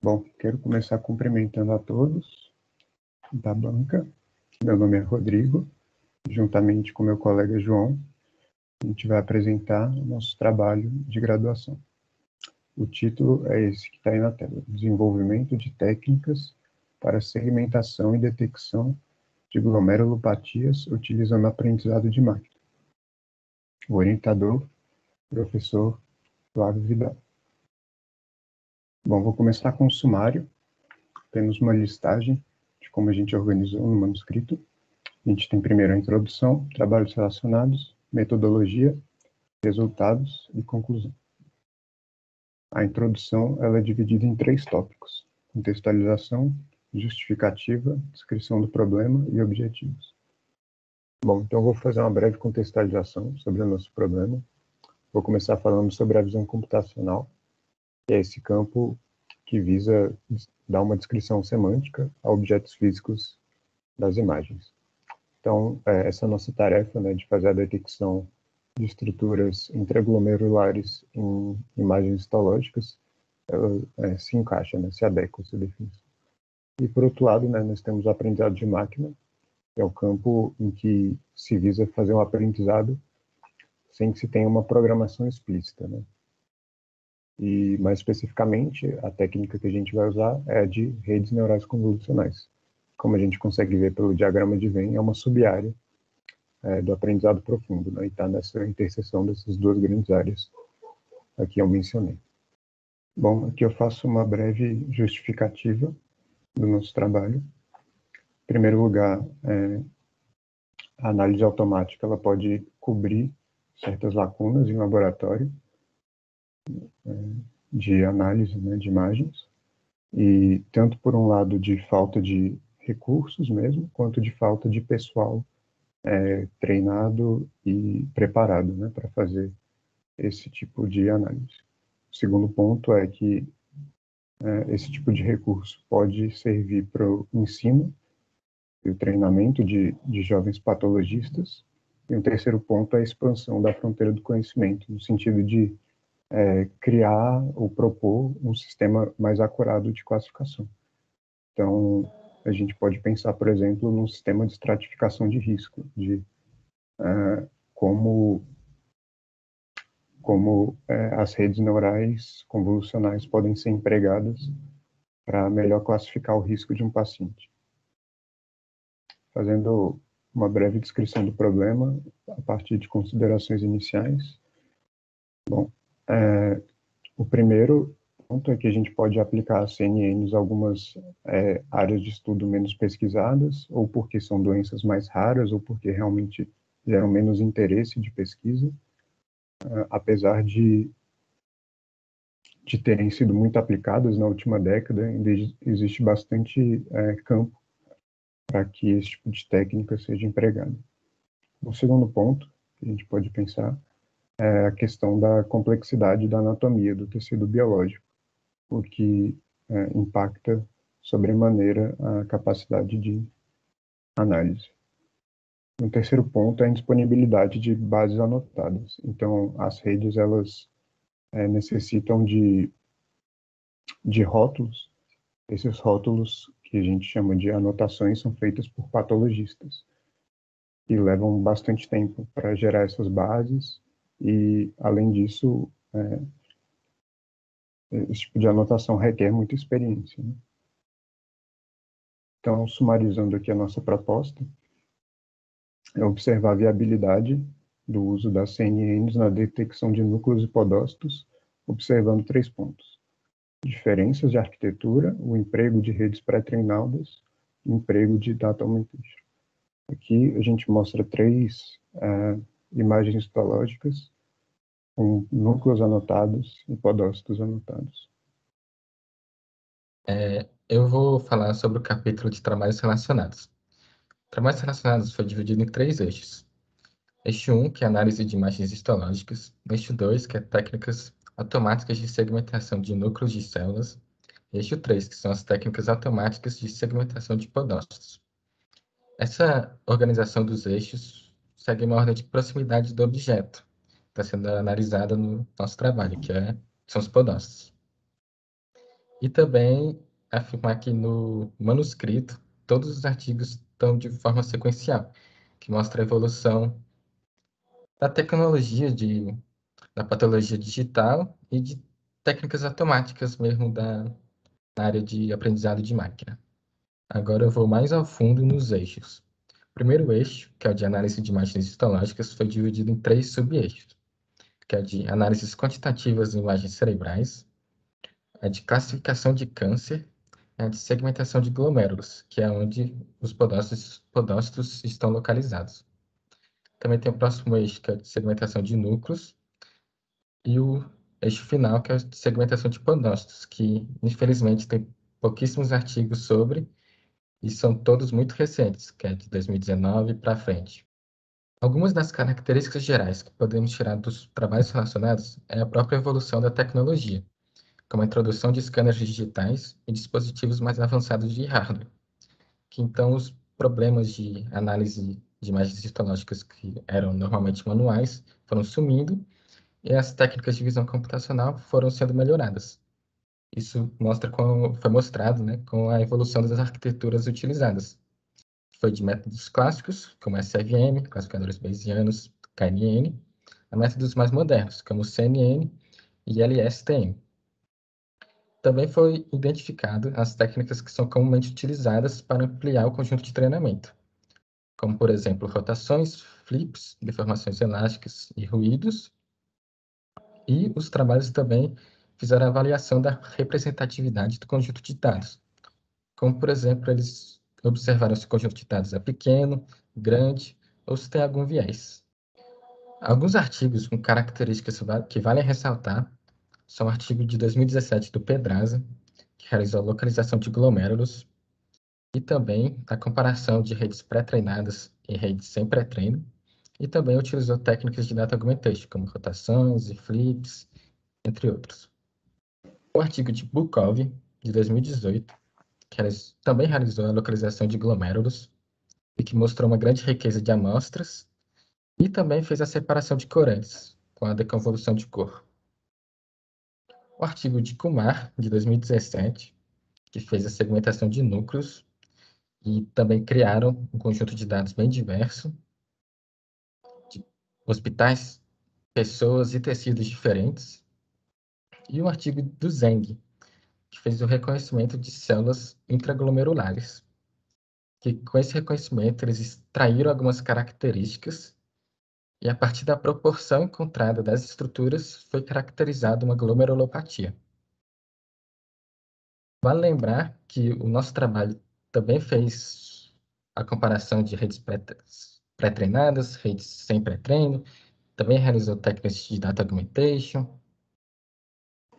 Bom, quero começar cumprimentando a todos da banca. Meu nome é Rodrigo, juntamente com meu colega João, a gente vai apresentar o nosso trabalho de graduação. O título é esse que está aí na tela: Desenvolvimento de técnicas para segmentação e detecção de glomerulopatias utilizando aprendizado de máquina. O orientador, professor Flávio Vidal. Bom, vou começar com o sumário, apenas uma listagem de como a gente organizou no manuscrito. A gente tem primeiro a introdução, trabalhos relacionados, metodologia, resultados e conclusão. A introdução ela é dividida em 3 tópicos: contextualização, justificativa, descrição do problema e objetivos. Bom, então eu vou fazer uma breve contextualização sobre o nosso problema. Vou começar falando sobre a visão computacional, que é esse campo que visa dar uma descrição semântica a objetos físicos das imagens. Então, essa nossa tarefa, né, de fazer a detecção de estruturas intraglomerulares em imagens histológicas, ela se encaixa, né, se adequa a essa definição. E, por outro lado, né, nós temos o aprendizado de máquina, que é o campo em que se visa fazer um aprendizado sem que se tenha uma programação explícita, né? E, mais especificamente, a técnica que a gente vai usar é a de redes neurais convolucionais. Como a gente consegue ver pelo diagrama de Venn, é uma sub-área do aprendizado profundo, né? E está nessa interseção dessas duas grandes áreas aqui eu mencionei. Bom, aqui eu faço uma breve justificativa do nosso trabalho. Em primeiro lugar, a análise automática ela pode cobrir certas lacunas em laboratório de análise, né, de imagens, e tanto por um lado de falta de recursos mesmo, quanto de falta de pessoal treinado e preparado, né, para fazer esse tipo de análise. O segundo ponto é que esse tipo de recurso pode servir para o ensino e o treinamento de jovens patologistas. E um terceiro ponto é a expansão da fronteira do conhecimento, no sentido de criar ou propor um sistema mais acurado de classificação. Então, a gente pode pensar, por exemplo, num sistema de estratificação de risco, de como as redes neurais convolucionais podem ser empregadas para melhor classificar o risco de um paciente. Fazendo uma breve descrição do problema, a partir de considerações iniciais. Bom, o primeiro ponto é que a gente pode aplicar as CNNs a algumas áreas de estudo menos pesquisadas, ou porque são doenças mais raras, ou porque realmente geram menos interesse de pesquisa, apesar de terem sido muito aplicadas na última década, ainda existe bastante campo para que esse tipo de técnica seja empregado. O segundo ponto que a gente pode pensar é a questão da complexidade da anatomia do tecido biológico, o que impacta sobremaneira a capacidade de análise. Um terceiro ponto é a indisponibilidade de bases anotadas. Então, as redes elas necessitam de rótulos. Esses rótulos, que a gente chama de anotações, são feitas por patologistas e levam bastante tempo para gerar essas bases e, além disso, esse tipo de anotação requer muita experiência, né? Então, sumarizando aqui a nossa proposta, é observar a viabilidade do uso das CNNs na detecção de núcleos hipodócitos, observando 3 pontos: diferenças de arquitetura, o emprego de redes pré-treinadas e o emprego de data augmentation. Aqui a gente mostra 3 imagens histológicas com núcleos anotados e podócitos anotados. Eu vou falar sobre o capítulo de trabalhos relacionados. Trabalhos relacionados foi dividido em 3 eixos. Eixo 1, que é análise de imagens histológicas. Eixo 2, que é técnicas automáticas de segmentação de núcleos de células. Eixo 3, que são as técnicas automáticas de segmentação de podócitos. Essa organização dos eixos segue uma ordem de proximidade do objeto, que está sendo analisada no nosso trabalho, são os podócitos. E também afirmar que no manuscrito todos os artigos estão de forma sequencial, que mostra a evolução da tecnologia da patologia digital e de técnicas automáticas mesmo na área de aprendizado de máquina. Agora eu vou mais ao fundo nos eixos. O primeiro eixo, que é o de análise de imagens histológicas, foi dividido em 3 sub-eixos, que é o de análises quantitativas de imagens cerebrais, a de classificação de câncer e a de segmentação de glomérulos, que é onde os podócitos estão localizados. Também tem o próximo eixo, que é o de segmentação de núcleos, e o eixo final, que é a de segmentação de podócitos, que infelizmente tem pouquíssimos artigos sobre, e são todos muito recentes, que é de 2019 para frente. Algumas das características gerais que podemos tirar dos trabalhos relacionados é a própria evolução da tecnologia, como a introdução de scanners digitais e dispositivos mais avançados de hardware, que então os problemas de análise de imagens histológicas que eram normalmente manuais foram sumindo e as técnicas de visão computacional foram sendo melhoradas. Isso mostra foi mostrado, né, com a evolução das arquiteturas utilizadas. Foi de métodos clássicos, como SVM, classificadores bayesianos, KNN, a métodos mais modernos, como CNN e LSTM. Também foi identificado as técnicas que são comumente utilizadas para ampliar o conjunto de treinamento, como, por exemplo, rotações, flips, deformações elásticas e ruídos. E os trabalhos também fizeram a avaliação da representatividade do conjunto de dados, como, por exemplo, eles observaram se o conjunto de dados é pequeno, grande ou se tem algum viés. Alguns artigos com características que valem ressaltar são o artigo de 2017 do Pedraza, que realizou a localização de glomérulos, e também a comparação de redes pré-treinadas e redes sem pré-treino, e também utilizou técnicas de data augmentation, como rotações e flips, entre outros. O artigo de Bukov, de 2018, que também realizou a localização de glomérulos, e que mostrou uma grande riqueza de amostras, e também fez a separação de corantes, com a deconvolução de cor. O artigo de Kumar, de 2017, que fez a segmentação de núcleos, e também criaram um conjunto de dados bem diverso, de hospitais, pessoas e tecidos diferentes. E o artigo do Zeng, que fez o reconhecimento de células intraglomerulares, que com esse reconhecimento eles extraíram algumas características e a partir da proporção encontrada das estruturas foi caracterizada uma glomerulopatia. Vale lembrar que o nosso trabalho também fez a comparação de redes pré-treinadas, redes sem pré-treino, também realizou técnicas de data augmentation,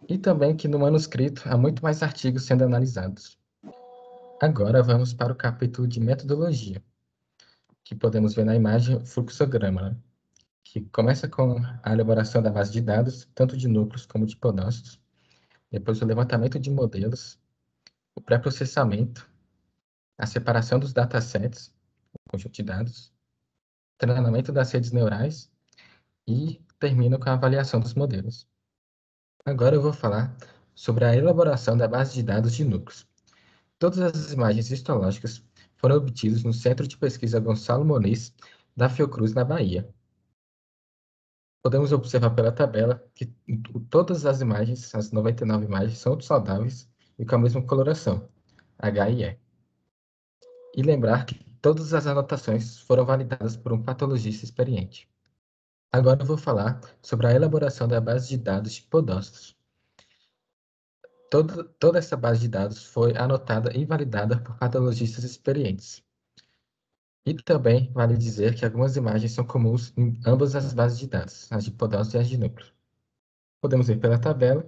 e também que no manuscrito há muito mais artigos sendo analisados. Agora vamos para o capítulo de metodologia, que podemos ver na imagem o fluxograma, né? Que começa com a elaboração da base de dados, tanto de núcleos como de podócitos, depois o levantamento de modelos, o pré-processamento, a separação dos datasets, o conjunto de dados, treinamento das redes neurais e termina com a avaliação dos modelos. Agora eu vou falar sobre a elaboração da base de dados de núcleos. Todas as imagens histológicas foram obtidas no Centro de Pesquisa Gonçalo Moniz, da Fiocruz, na Bahia. Podemos observar pela tabela que todas as imagens, as 99 imagens, são saudáveis e com a mesma coloração, H e E. E lembrar que todas as anotações foram validadas por um patologista experiente. Agora eu vou falar sobre a elaboração da base de dados de podócitos. Toda essa base de dados foi anotada e validada por patologistas experientes. E também vale dizer que algumas imagens são comuns em ambas as bases de dados, as de podócitos e as de núcleo. Podemos ver pela tabela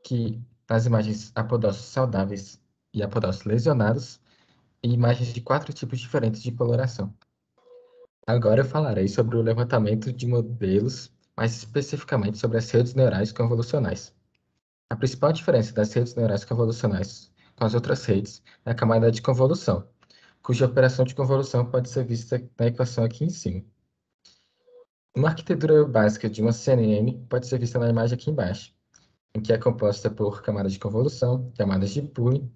que nas imagens há podócitos saudáveis e há podócitos lesionados, e imagens de 4 tipos diferentes de coloração. Agora eu falarei sobre o levantamento de modelos, mais especificamente sobre as redes neurais convolucionais. A principal diferença das redes neurais convolucionais com as outras redes é a camada de convolução, cuja operação de convolução pode ser vista na equação aqui em cima. Uma arquitetura básica de uma CNN pode ser vista na imagem aqui embaixo. em que é composta por camadas de convolução, camadas de pooling,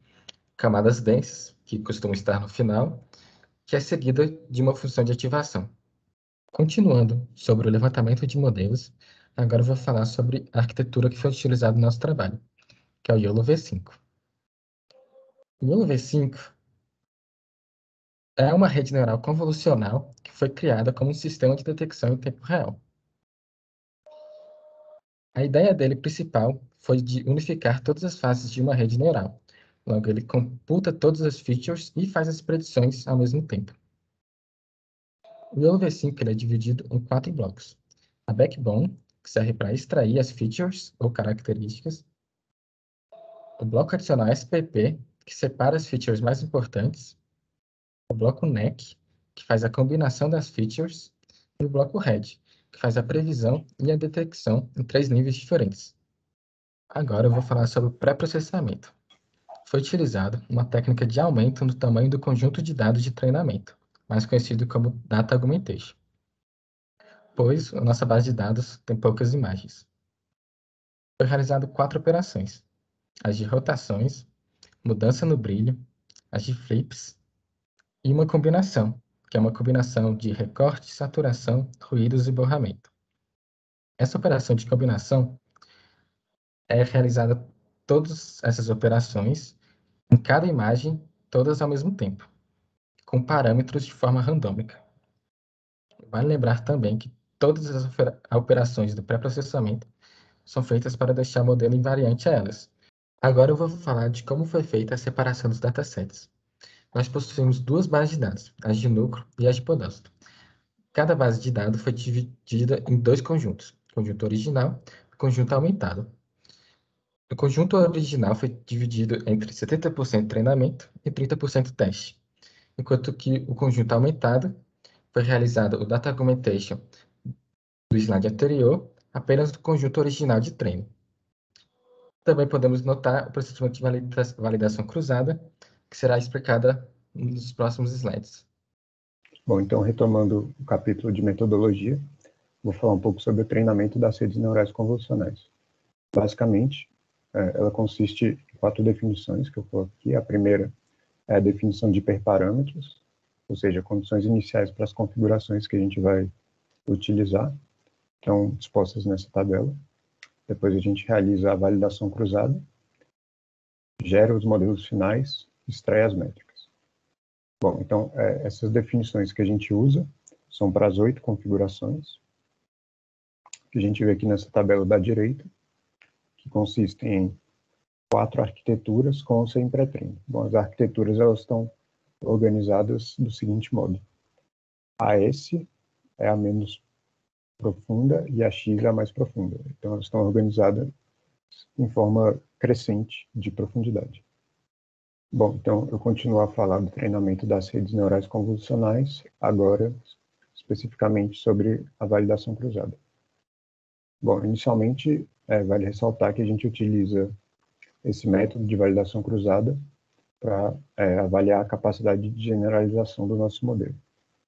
camadas densas, que costumam estar no final, que é seguida de uma função de ativação. Continuando sobre o levantamento de modelos, agora eu vou falar sobre a arquitetura que foi utilizada no nosso trabalho, que é o YOLO V5. O YOLO V5 é uma rede neural convolucional que foi criada como um sistema de detecção em tempo real. A ideia dele principal foi de unificar todas as fases de uma rede neural. Logo, ele computa todas as features e faz as predições ao mesmo tempo. O YOLO V5 ele é dividido em 4 blocos. A backbone, que serve para extrair as features ou características. O bloco adicional SPP, que separa as features mais importantes. O bloco NEC, que faz a combinação das features. E o bloco RED, que faz a previsão e a detecção em 3 níveis diferentes. Agora eu vou falar sobre o pré-processamento. Foi utilizada uma técnica de aumento no tamanho do conjunto de dados de treinamento, mais conhecido como Data Augmentation, pois a nossa base de dados tem poucas imagens. Foi realizado 4 operações: as de rotações, mudança no brilho, as de flips e uma combinação, que é uma combinação de recorte, saturação, ruídos e borramento. Essa operação de combinação é realizada todas essas operações em cada imagem, todas ao mesmo tempo, com parâmetros de forma randômica. Vale lembrar também que todas as operações do pré-processamento são feitas para deixar o modelo invariante a elas. Agora eu vou falar de como foi feita a separação dos datasets. Nós possuímos 2 bases de dados, as de núcleo e as de podócito. Cada base de dados foi dividida em 2 conjuntos, conjunto original e conjunto aumentado. O conjunto original foi dividido entre 70% treinamento e 30% teste, enquanto que o conjunto aumentado foi realizado o Data Augmentation do slide anterior, apenas do conjunto original de treino. Também podemos notar o procedimento de validação cruzada, que será explicada nos próximos slides. Bom, então, retomando o capítulo de metodologia, vou falar um pouco sobre o treinamento das redes neurais convolucionais. Basicamente, ela consiste em 4 definições que eu coloquei aqui. A primeira é a definição de hiperparâmetros, ou seja, condições iniciais para as configurações que a gente vai utilizar, estão dispostas nessa tabela. Depois a gente realiza a validação cruzada, gera os modelos finais, extrai as métricas. Bom, então, essas definições que a gente usa são para as 8 configurações, que a gente vê aqui nessa tabela da direita, que consistem em 4 arquiteturas com ou sem pré-treino. Bom, as arquiteturas elas estão organizadas do seguinte modo: a S é a menos profunda e a X é a mais profunda. Então, elas estão organizadas em forma crescente de profundidade. Bom, então eu continuo a falar do treinamento das redes neurais convolucionais, agora especificamente sobre a validação cruzada. Bom, inicialmente, vale ressaltar que a gente utiliza esse método de validação cruzada para avaliar a capacidade de generalização do nosso modelo.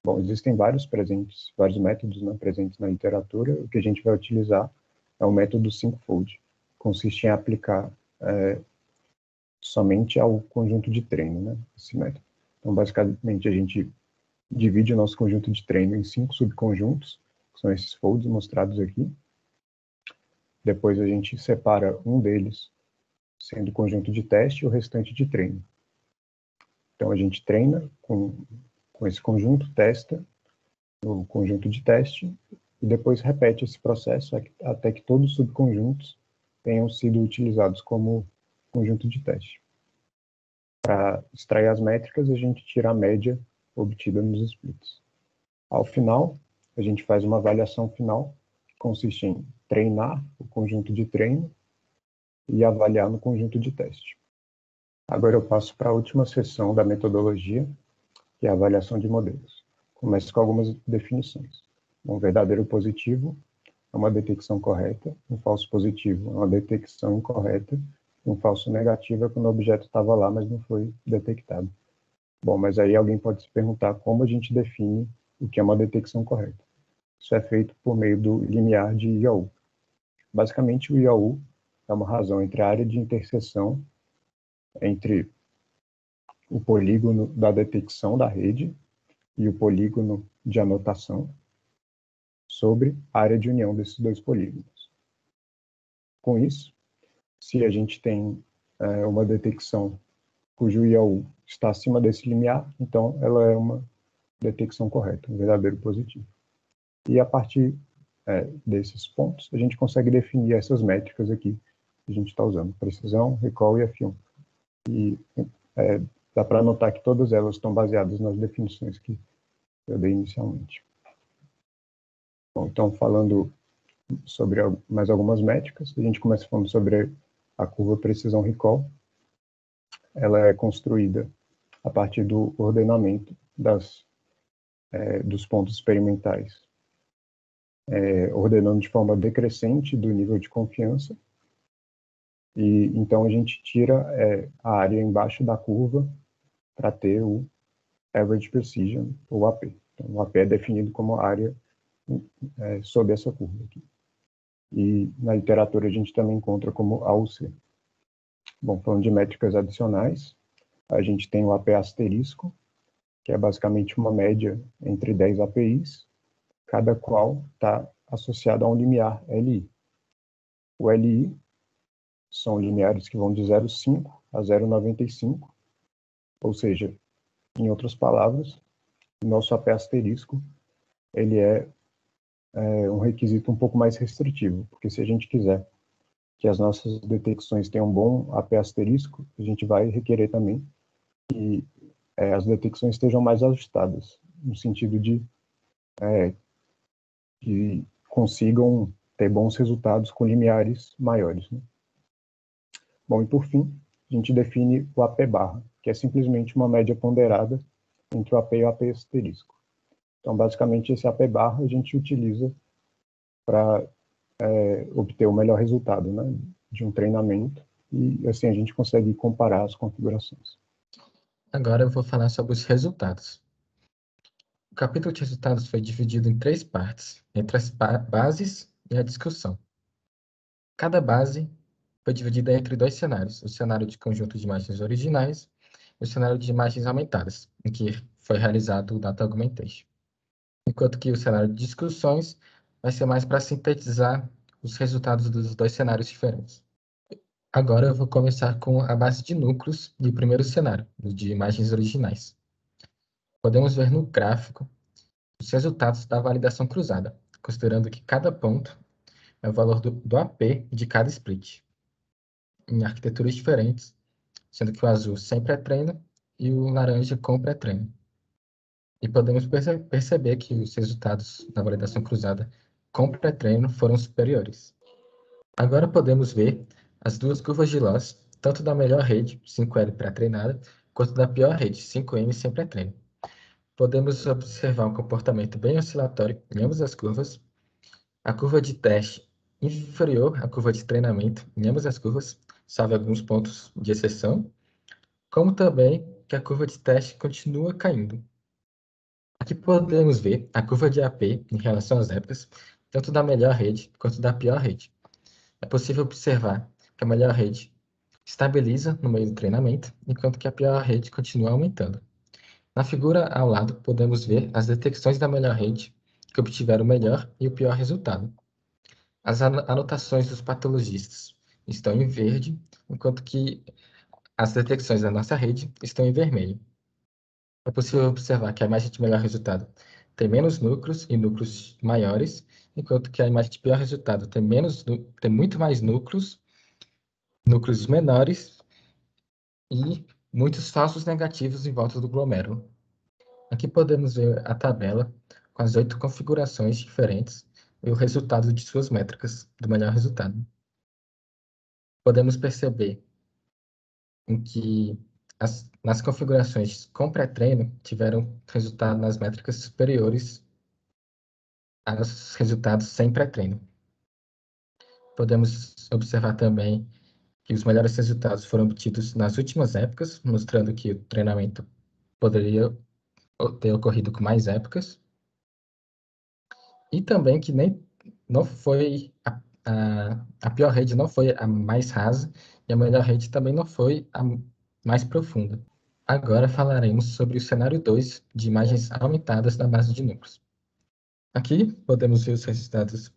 Bom, existem vários métodos presentes na literatura. O que a gente vai utilizar é o método Syncfold. Consiste em aplicar somente ao conjunto de treino, né, esse método. Então, basicamente, a gente divide o nosso conjunto de treino em 5 subconjuntos, que são esses folds mostrados aqui. Depois a gente separa um deles sendo conjunto de teste e o restante de treino. Então, a gente treina com esse conjunto, testa o conjunto de teste e depois repete esse processo até que todos os subconjuntos tenham sido utilizados como conjunto de teste. Para extrair as métricas, a gente tira a média obtida nos splits. Ao final, a gente faz uma avaliação final, que consiste em treinar o conjunto de treino e avaliar no conjunto de teste. Agora eu passo para a última seção da metodologia, que é a avaliação de modelos. Começo com algumas definições. Um verdadeiro positivo é uma detecção correta, um falso positivo é uma detecção incorreta, e um falso negativo é quando o objeto estava lá, mas não foi detectado. Bom, mas aí alguém pode se perguntar como a gente define o que é uma detecção correta. Isso é feito por meio do limiar de IAU. Basicamente, o IAU é uma razão entre a área de interseção entre o polígono da detecção da rede e o polígono de anotação sobre a área de união desses dois polígonos. Com isso, se a gente tem uma detecção cujo IAU está acima desse limiar, então ela é uma detecção correta, um verdadeiro positivo. E a partir desses pontos, a gente consegue definir essas métricas aqui que a gente está usando, precisão, recall e F1. E dá para notar que todas elas estão baseadas nas definições que eu dei inicialmente. Bom, então, falando sobre mais algumas métricas, a gente começa falando sobre a curva precisão recall. Ela é construída a partir do ordenamento dos pontos experimentais, ordenando de forma decrescente do nível de confiança. E então a gente tira a área embaixo da curva para ter o Average Precision, ou AP. Então, o AP é definido como a área sob essa curva aqui. E na literatura a gente também encontra como AUC. Bom, falando de métricas adicionais, a gente tem o AP asterisco, que é basicamente uma média entre 10 APIs, cada qual está associado a um limiar LI. O LI são limiares que vão de 0,5 a 0,95, ou seja, em outras palavras, o nosso AP asterisco ele é um requisito um pouco mais restritivo, porque se a gente quiser que as nossas detecções tenham um bom AP asterisco, a gente vai requerer também que as detecções estejam mais ajustadas, no sentido de que consigam ter bons resultados com limiares maiores, né? Bom, e por fim, a gente define o AP barra, que é simplesmente uma média ponderada entre o AP e o AP asterisco. Então, basicamente, esse AP barra a gente utiliza para obter o melhor resultado, né, de um treinamento, e assim a gente consegue comparar as configurações. Agora eu vou falar sobre os resultados. O capítulo de resultados foi dividido em 3 partes, entre as bases e a discussão. Cada base foi dividida entre 2 cenários, o cenário de conjunto de imagens originais e o cenário de imagens aumentadas, em que foi realizado o Data Augmentation. Enquanto que o cenário de discussões vai ser mais para sintetizar os resultados dos 2 cenários diferentes. Agora eu vou começar com a base de núcleos e o primeiro cenário, o de imagens originais. Podemos ver no gráfico os resultados da validação cruzada, considerando que cada ponto é o valor do AP de cada split, em arquiteturas diferentes, sendo que o azul sem pré-treino e o laranja com pré-treino. E podemos perceber que os resultados da validação cruzada com pré-treino foram superiores. Agora podemos ver as duas curvas de loss, tanto da melhor rede, 5L pré-treinada, quanto da pior rede, 5M sem pré-treino. Podemos observar um comportamento bem oscilatório em ambas as curvas. A curva de teste inferior à curva de treinamento em ambas as curvas, salvo alguns pontos de exceção, como também que a curva de teste continua caindo. Aqui podemos ver a curva de AP em relação às épocas, tanto da melhor rede quanto da pior rede. É possível observar que a melhor rede estabiliza no meio do treinamento, enquanto que a pior rede continua aumentando. Na figura ao lado, podemos ver as detecções da melhor rede, que obtiveram o melhor e o pior resultado. As anotações dos patologistas estão em verde, enquanto que as detecções da nossa rede estão em vermelho. É possível observar que a imagem de melhor resultado tem menos núcleos e núcleos maiores, enquanto que a imagem de pior resultado tem muito mais núcleos menores e muitos falsos negativos em volta do glomérulo. Aqui podemos ver a tabela com as 8 configurações diferentes e o resultado de suas métricas do melhor resultado. Podemos perceber em que nas configurações com pré-treino tiveram resultado nas métricas superiores aos resultados sem pré-treino. Podemos observar também que os melhores resultados foram obtidos nas últimas épocas, mostrando que o treinamento poderia ter ocorrido com mais épocas, e também que não foi a pior rede não foi a mais rasa e a melhor rede também não foi a mais profunda. Agora falaremos sobre o cenário 2 de imagens aumentadas da base de núcleos. Aqui podemos ver os resultados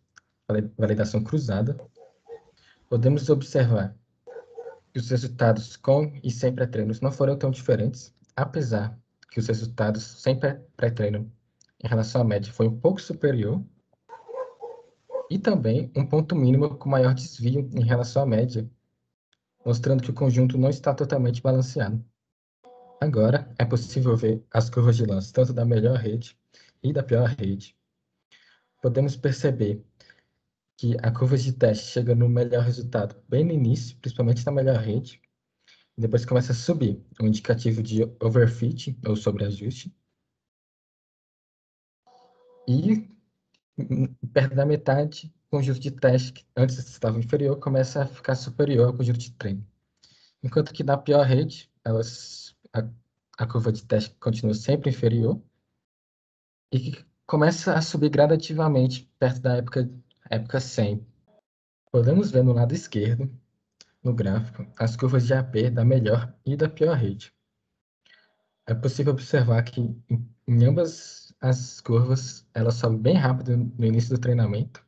da validação cruzada. Podemos observar que os resultados com e sem pré-treinos não foram tão diferentes, apesar que os resultados sem pré-treino em relação à média foi um pouco superior, e também um ponto mínimo com maior desvio em relação à média, mostrando que o conjunto não está totalmente balanceado. Agora, é possível ver as curvas de lance tanto da melhor rede e da pior rede. Podemos perceber que a curva de teste chega no melhor resultado bem no início, principalmente na melhor rede, e depois começa a subir, um indicativo de overfit, ou sobreajuste. E perto da metade, o conjunto de teste, que antes estava inferior, começa a ficar superior ao conjunto de treino. Enquanto que na pior rede, a curva de teste continua sempre inferior e que começa a subir gradativamente perto da época 100. Podemos ver no lado esquerdo, no gráfico, as curvas de AP da melhor e da pior rede. É possível observar que em ambas as curvas, elas sobem bem rápido no início do treinamento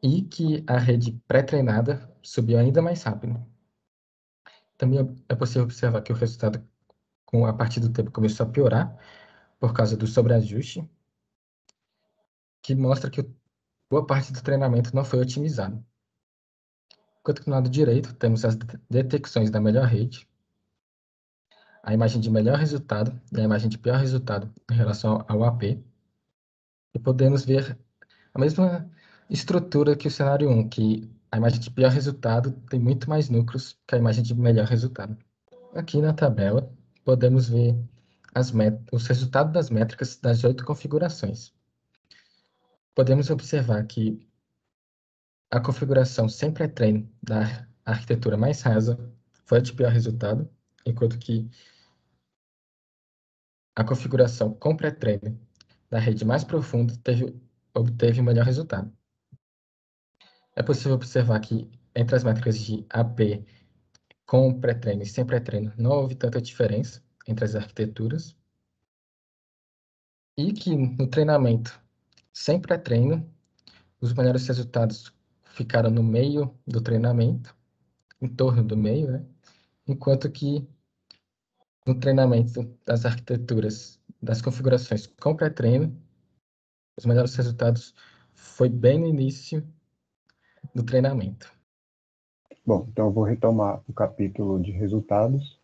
e que a rede pré-treinada subiu ainda mais rápido. Também é possível observar que o resultado com a partir do tempo começou a piorar por causa do sobreajuste, que mostra que boa parte do treinamento não foi otimizado. Enquanto que no lado direito temos as detecções da melhor rede, a imagem de melhor resultado e a imagem de pior resultado em relação ao AP, e podemos ver a mesma estrutura que o cenário 1, que a imagem de pior resultado tem muito mais núcleos que a imagem de melhor resultado. Aqui na tabela, podemos ver os resultados das métricas das 8 configurações. Podemos observar que a configuração sem pré-treino da arquitetura mais rasa foi a de pior resultado, enquanto que a configuração com pré-treino da rede mais profunda obteve o melhor resultado. É possível observar que entre as métricas de AP com pré-treino e sem pré-treino não houve tanta diferença entre as arquiteturas, e que no treinamento sem pré-treino, os melhores resultados ficaram no meio do treinamento, em torno do meio, né? Enquanto que no treinamento das arquiteturas, das configurações com pré-treino, os melhores resultados foi bem no início do treinamento. Bom, então eu vou retomar o capítulo de resultados,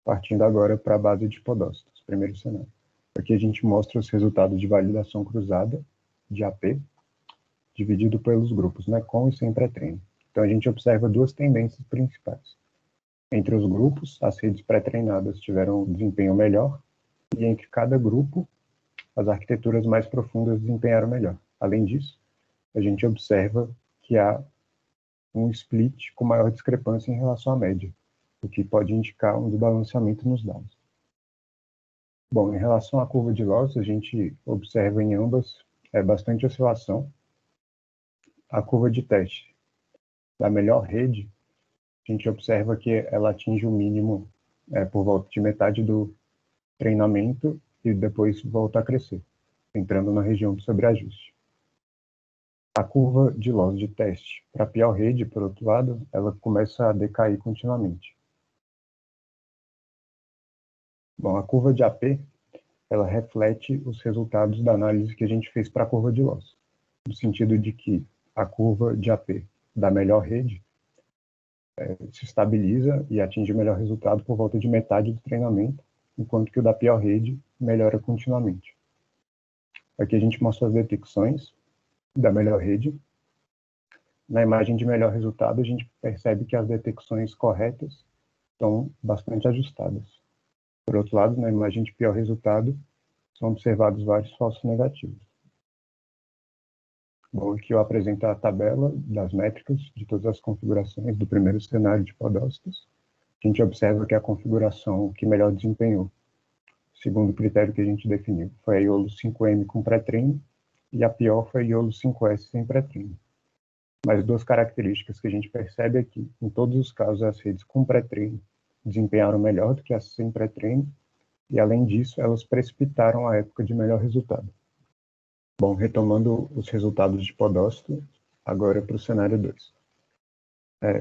partindo agora para a base de podócitos, primeiro cenário. Aqui a gente mostra os resultados de validação cruzada de AP, dividido pelos grupos, né, com e sem pré-treino. Então a gente observa duas tendências principais. Entre os grupos, as redes pré-treinadas tiveram um desempenho melhor, e entre cada grupo, as arquiteturas mais profundas desempenharam melhor. Além disso, a gente observa que há um split com maior discrepância em relação à média, o que pode indicar um desbalanceamento nos dados. Bom, em relação à curva de loss, a gente observa em ambas bastante oscilação. A curva de teste da melhor rede, a gente observa que ela atinge o mínimo por volta de metade do treinamento e depois volta a crescer, entrando na região do sobreajuste. A curva de loss de teste para a pior rede, por outro lado, ela começa a decair continuamente. Bom, a curva de AP, ela reflete os resultados da análise que a gente fez para a curva de loss, no sentido de que a curva de AP da melhor rede se estabiliza e atinge o melhor resultado por volta de metade do treinamento, enquanto que o da pior rede melhora continuamente. Aqui a gente mostra as detecções da melhor rede. Na imagem de melhor resultado, a gente percebe que as detecções corretas estão bastante ajustadas. Por outro lado, na imagem de pior resultado, são observados vários falsos negativos. Bom, aqui eu apresento a tabela das métricas de todas as configurações do primeiro cenário de podócitos. A gente observa que a configuração que melhor desempenhou, segundo o critério que a gente definiu, foi a IOLO 5M com pré-treino, e a pior foi a IOLO 5S sem pré-treino. Mas duas características que a gente percebe é que, em todos os casos, as redes com pré-treino desempenharam melhor do que as sem pré-treino, e, além disso, elas precipitaram a época de melhor resultado. Bom, retomando os resultados de Podósito, agora para o cenário 2.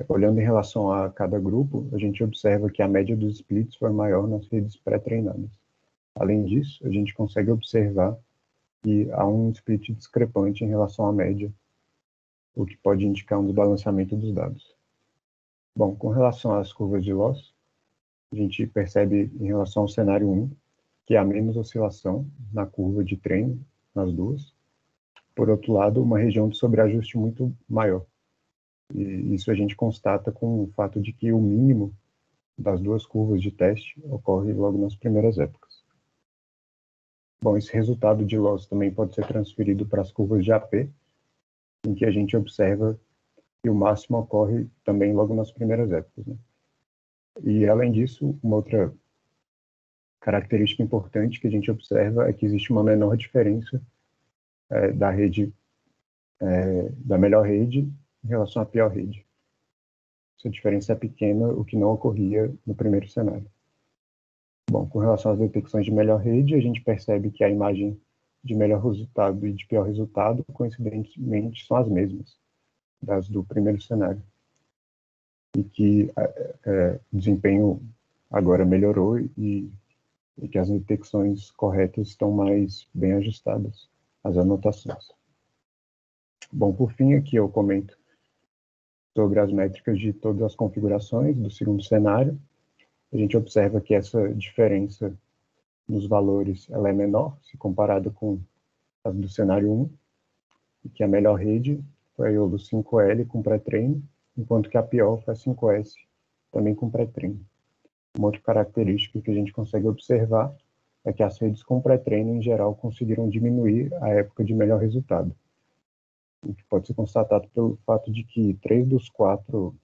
Olhando em relação a cada grupo, a gente observa que a média dos splits foi maior nas redes pré-treinadas. Além disso, a gente consegue observar que há um split discrepante em relação à média, o que pode indicar um desbalanceamento dos dados. Bom, com relação às curvas de loss, a gente percebe em relação ao cenário 1 que há menos oscilação na curva de treino, nas duas. Por outro lado, uma região de sobreajuste muito maior. E isso a gente constata com o fato de que o mínimo das duas curvas de teste ocorre logo nas primeiras épocas. Bom, esse resultado de loss também pode ser transferido para as curvas de AP, em que a gente observa que o máximo ocorre também logo nas primeiras épocas, né? E, além disso, uma outra característica importante que a gente observa é que existe uma menor diferença da rede, da melhor rede em relação à pior rede. Essa diferença é pequena, o que não ocorria no primeiro cenário. Bom, com relação às detecções de melhor rede, a gente percebe que a imagem de melhor resultado e de pior resultado, coincidentemente, são as mesmas das do primeiro cenário. E que o desempenho agora melhorou e que as detecções corretas estão mais bem ajustadas às anotações. Bom, por fim, aqui eu comento sobre as métricas de todas as configurações do segundo cenário. A gente observa que essa diferença nos valores ela é menor se comparada com a do cenário 1, e que a melhor rede foi a IOLO 5L com pré-treino, enquanto que a pior foi a 5S, também com pré-treino. Uma outra característica que a gente consegue observar é que as redes com pré-treino, em geral, conseguiram diminuir a época de melhor resultado, o que pode ser constatado pelo fato de que 3 dos 4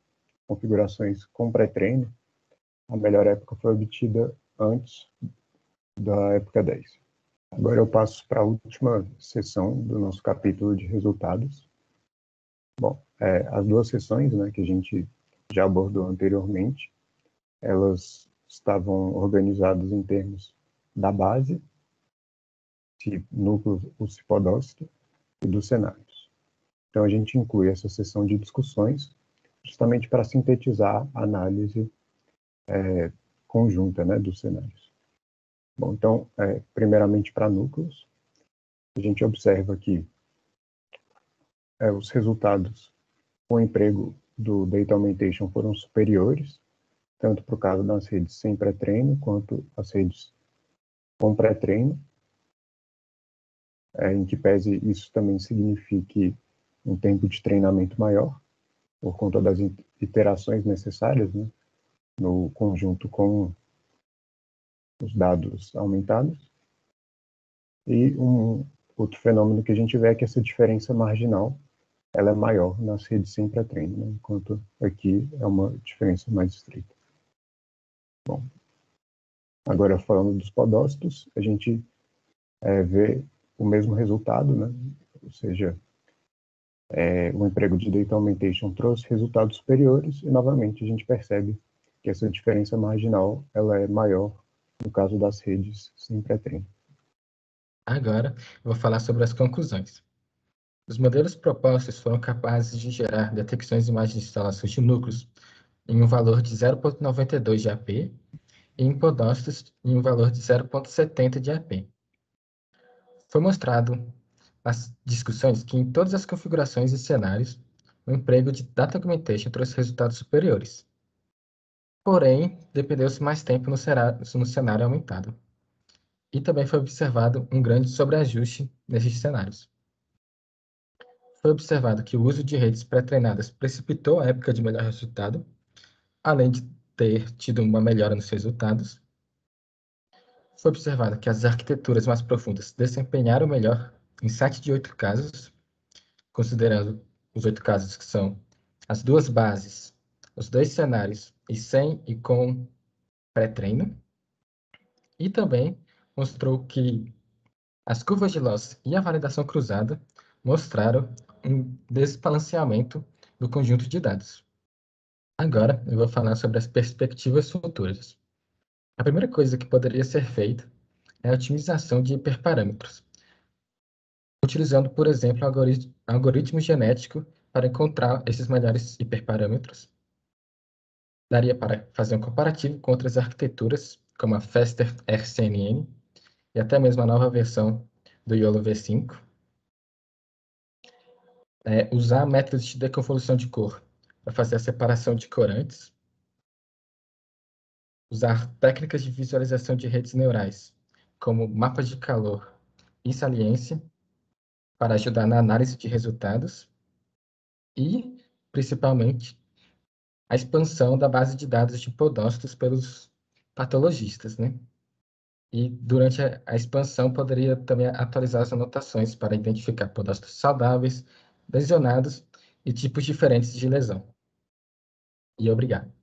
configurações com pré-treino, a melhor época foi obtida antes da época 10. Agora eu passo para a última sessão do nosso capítulo de resultados. Bom, as duas sessões, né, que a gente já abordou anteriormente, elas estavam organizadas em termos da base, núcleo, o cipodócito, e dos cenários. Então a gente inclui essa sessão de discussões justamente para sintetizar a análise conjunta, né, dos cenários. Bom, então, primeiramente para núcleos, a gente observa que os resultados com o emprego do Data Augmentation foram superiores, tanto para o caso das redes sem pré-treino, quanto as redes com pré-treino, em que pese isso também signifique um tempo de treinamento maior, por conta das iterações necessárias, né, no conjunto com os dados aumentados. E um outro fenômeno que a gente vê é que essa diferença marginal ela é maior nas redes sem pré-treino, né, enquanto aqui é uma diferença mais estreita. Bom, agora falando dos podócitos, a gente vê o mesmo resultado, né, ou seja, o emprego de Data Augmentation trouxe resultados superiores e, novamente, a gente percebe que essa diferença marginal ela é maior no caso das redes sem pré-treino. Agora, eu vou falar sobre as conclusões. Os modelos propostos foram capazes de gerar detecções de imagens de instalações de núcleos em um valor de 0,92 de AP e em podócitos em um valor de 0,70 de AP. Foi mostrado nas discussões que em todas as configurações e cenários, o emprego de Data Augmentation trouxe resultados superiores. Porém, dependeu-se mais tempo no cenário aumentado. E também foi observado um grande sobreajuste nesses cenários. Foi observado que o uso de redes pré-treinadas precipitou a época de melhor resultado, além de ter tido uma melhora nos resultados. Foi observado que as arquiteturas mais profundas desempenharam melhor em 7 de 8 casos, considerando os 8 casos que são as duas bases, os 2 cenários, e sem e com pré-treino. E também mostrou que as curvas de loss e a validação cruzada mostraram um desbalanceamento do conjunto de dados. Agora, eu vou falar sobre as perspectivas futuras. A primeira coisa que poderia ser feita é a otimização de hiperparâmetros, utilizando, por exemplo, algoritmo genético para encontrar esses melhores hiperparâmetros. Daria para fazer um comparativo com outras arquiteturas, como a Faster RCNN e até mesmo a nova versão do YOLO V5. Usar métodos de deconvolução de cor para fazer a separação de corantes. Usar técnicas de visualização de redes neurais, como mapas de calor e saliência, para ajudar na análise de resultados. E, principalmente, a expansão da base de dados de podócitos pelos patologistas, né? E durante a expansão poderia também atualizar as anotações para identificar podócitos saudáveis, lesionados e tipos diferentes de lesão. E obrigado.